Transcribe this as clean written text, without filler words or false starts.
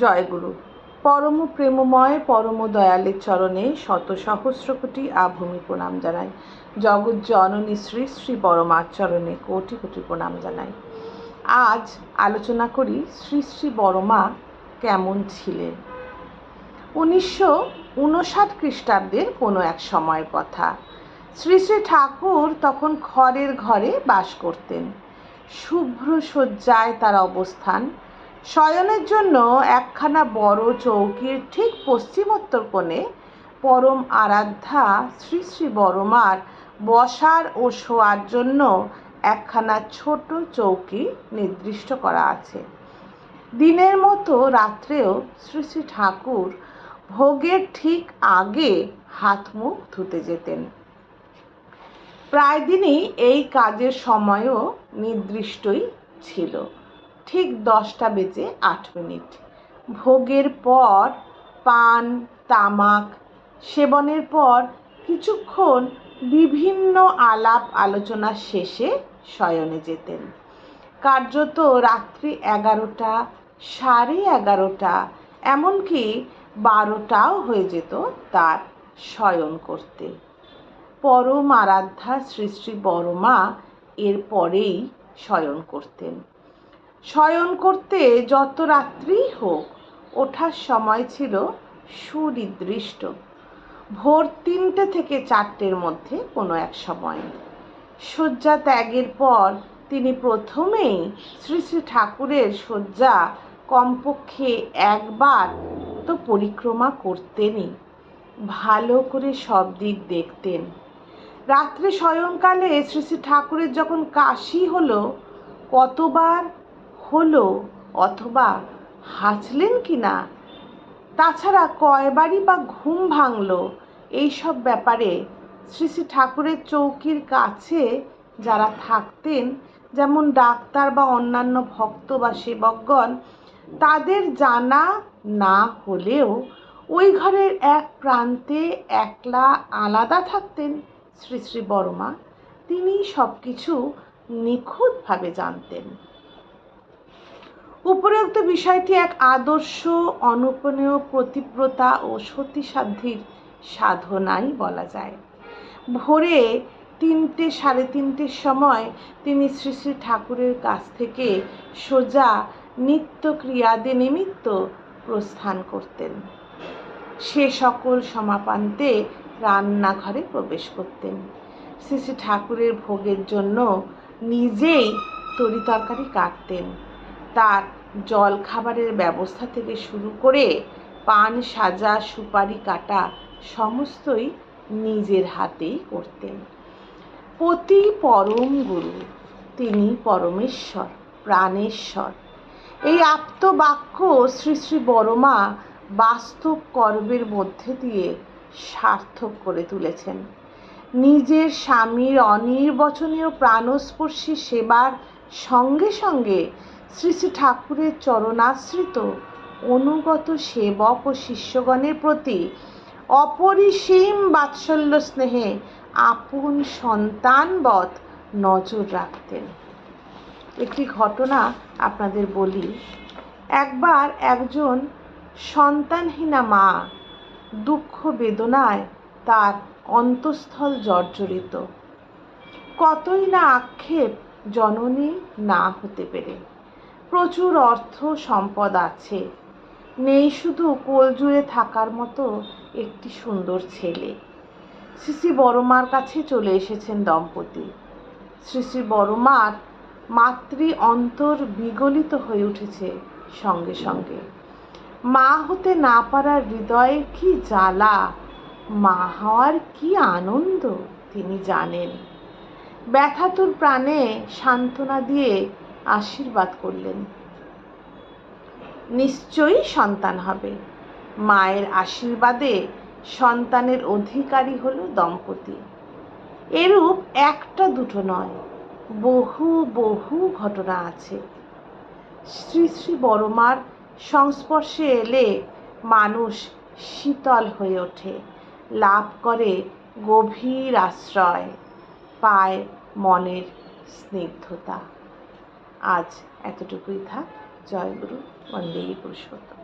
জয়গুরু। পরম প্রেমময় পরম দয়ালের চরণে শত সহস্র কোটি আভূমি প্রণাম জানাই। জগৎ জননী শ্রী শ্রী বড়মার চরণে কোটি কোটি প্রণাম জানাই। আজ আলোচনা করি শ্রী শ্রী বড়মা কেমন ছিলেন। 1959 খ্রিস্টাব্দের কোনো এক সময়ের কথা। শ্রী শ্রী ঠাকুর তখন খড়ের ঘরে বাস করতেন। শুভ্র শয্যায় তার অবস্থান। শয়নের জন্য একখানা বড় চৌকির ঠিক পশ্চিমোত্তর কোণে পরম আরাধ্যা শ্রী শ্রী বড়মার বসার ও শোয়ার জন্য একখানা ছোট চৌকি নির্দিষ্ট করা আছে। দিনের মতো রাত্রেও শ্রী শ্রী ঠাকুর ভোগের ঠিক আগে হাত মুখ ধুতে যেতেন। প্রায় দিনই এই কাজের সময়ও নির্দিষ্টই ছিল, ঠিক 10:08। ভোগের পর পান তামাক সেবনের পর কিছুক্ষণ বিভিন্ন আলাপ আলোচনা শেষে শয়নে যেতেন। কার্যত রাত্রি 11টা, 11:30, এমনকি 12টাও হয়ে যেত তার শয়ন করতে। পরম আরাধ্যা শ্রী শ্রী বড়মা এর পরেই শয়ন করতেন। শয়ন করতে যত রাত্রিই হোক, ওঠার সময় ছিল সুনির্দিষ্ট, ভোর 3টে থেকে 4টের মধ্যে কোনো এক সময়। শয্যা ত্যাগের পর তিনি প্রথমেই শ্রী শ্রী ঠাকুরের শয্যা কমপক্ষে একবার তো পরিক্রমা করতেনই। ভালো করে সব দিক দেখতেন। রাত্রে শয়নকালে শ্রী শ্রী ঠাকুরের যখন কাশি হলো, কতবার হলো অথবা হাঁচলেন কিনা, তাছাড়া কয়বারই বা ঘুম ভাঙলো, এইসব ব্যাপারে শ্রী শ্রী ঠাকুরের চৌকির কাছে যারা থাকতেন, যেমন ডাক্তার বা অন্যান্য ভক্ত বা সেবকগণ, তাদের জানা না হলেও ওই ঘরের এক প্রান্তে একলা আলাদা থাকতেন শ্রী শ্রী বড়মা। তিনি সব কিছু নিখুঁতভাবে জানতেন। উপরোক্ত বিষয়টি এক আদর্শ অনুপমেয় প্রতিব্রতা ও সতীসাধ্যের সাধনাই বলা যায়। ভোরে 3টে, 3:30 সময় তিনি শ্রী শ্রী ঠাকুরের কাছ থেকে সোজা নিত্যক্রিয়াদে নিমিত্ত প্রস্থান করতেন। সে সকল সমাপান্তে রান্নাঘরে প্রবেশ করতেন। শ্রী শ্রী ঠাকুরের ভোগের জন্য নিজেই তরিতরকারি কাটতেন। তার জল খাবারের ব্যবস্থা থেকে শুরু করে পান সাজা, সুপারি কাটা সমস্তই নিজের হাতেই করতেন। পতি পরম গুরু, তিনি পরমেশ্বর, প্রাণেশ্বর। এই আপ্তবাক্য শ্রী শ্রী বড়মা বাস্তব কর্মের মধ্যে দিয়ে সার্থক করে তুলেছেন। নিজের স্বামীর অনির্বচনীয় প্রাণস্পর্শী সেবার সঙ্গে সঙ্গে শ্রী শ্রী ঠাকুরের চরণাশ্রিত অনুগত সেবক ও শিষ্যগণের প্রতি অপরিসীম বাৎসল্য স্নেহে আপন সন্তানবৎ নজর রাখতেন। একটি ঘটনা আপনাদের বলি। একবার একজন সন্তানহীনা মা দুঃখ বেদনায় তার অন্তঃস্থল জর্জরিত। কতই না আক্ষেপ জননী না হতে পেরে। প্রচুর অর্থ সম্পদ আছে, নেই শুধু কোলজুড়ে থাকার মতো একটি সুন্দর ছেলে। শ্রী শ্রী বড়মার কাছে চলে এসেছেন দম্পতি। শ্রী শ্রী বড়মার মাতৃ অন্তর বিগলিত হয়ে উঠেছে সঙ্গে সঙ্গে। মা হতে না পারার হৃদয়ের কি জ্বালা, মা হওয়ার কি আনন্দ তিনি জানেন। ব্যথাতুর প্রাণে সান্ত্বনা দিয়ে আশীর্বাদ করলেন, নিশ্চয়ই সন্তান হবে। মায়ের আশীর্বাদে সন্তানের অধিকারী হলো দম্পতি। এরূপ একটা দুটো নয়, বহু বহু ঘটনা আছে। শ্রী শ্রী বড়মার সংস্পর্শে এলে মানুষ শীতল হয়ে ওঠে, লাভ করে গভীর আশ্রয়, পায় মনের স্নিগ্ধতা। আজ এতটুকুই থাক। জয় গুরু, বন্দে পুরুষোত্তম।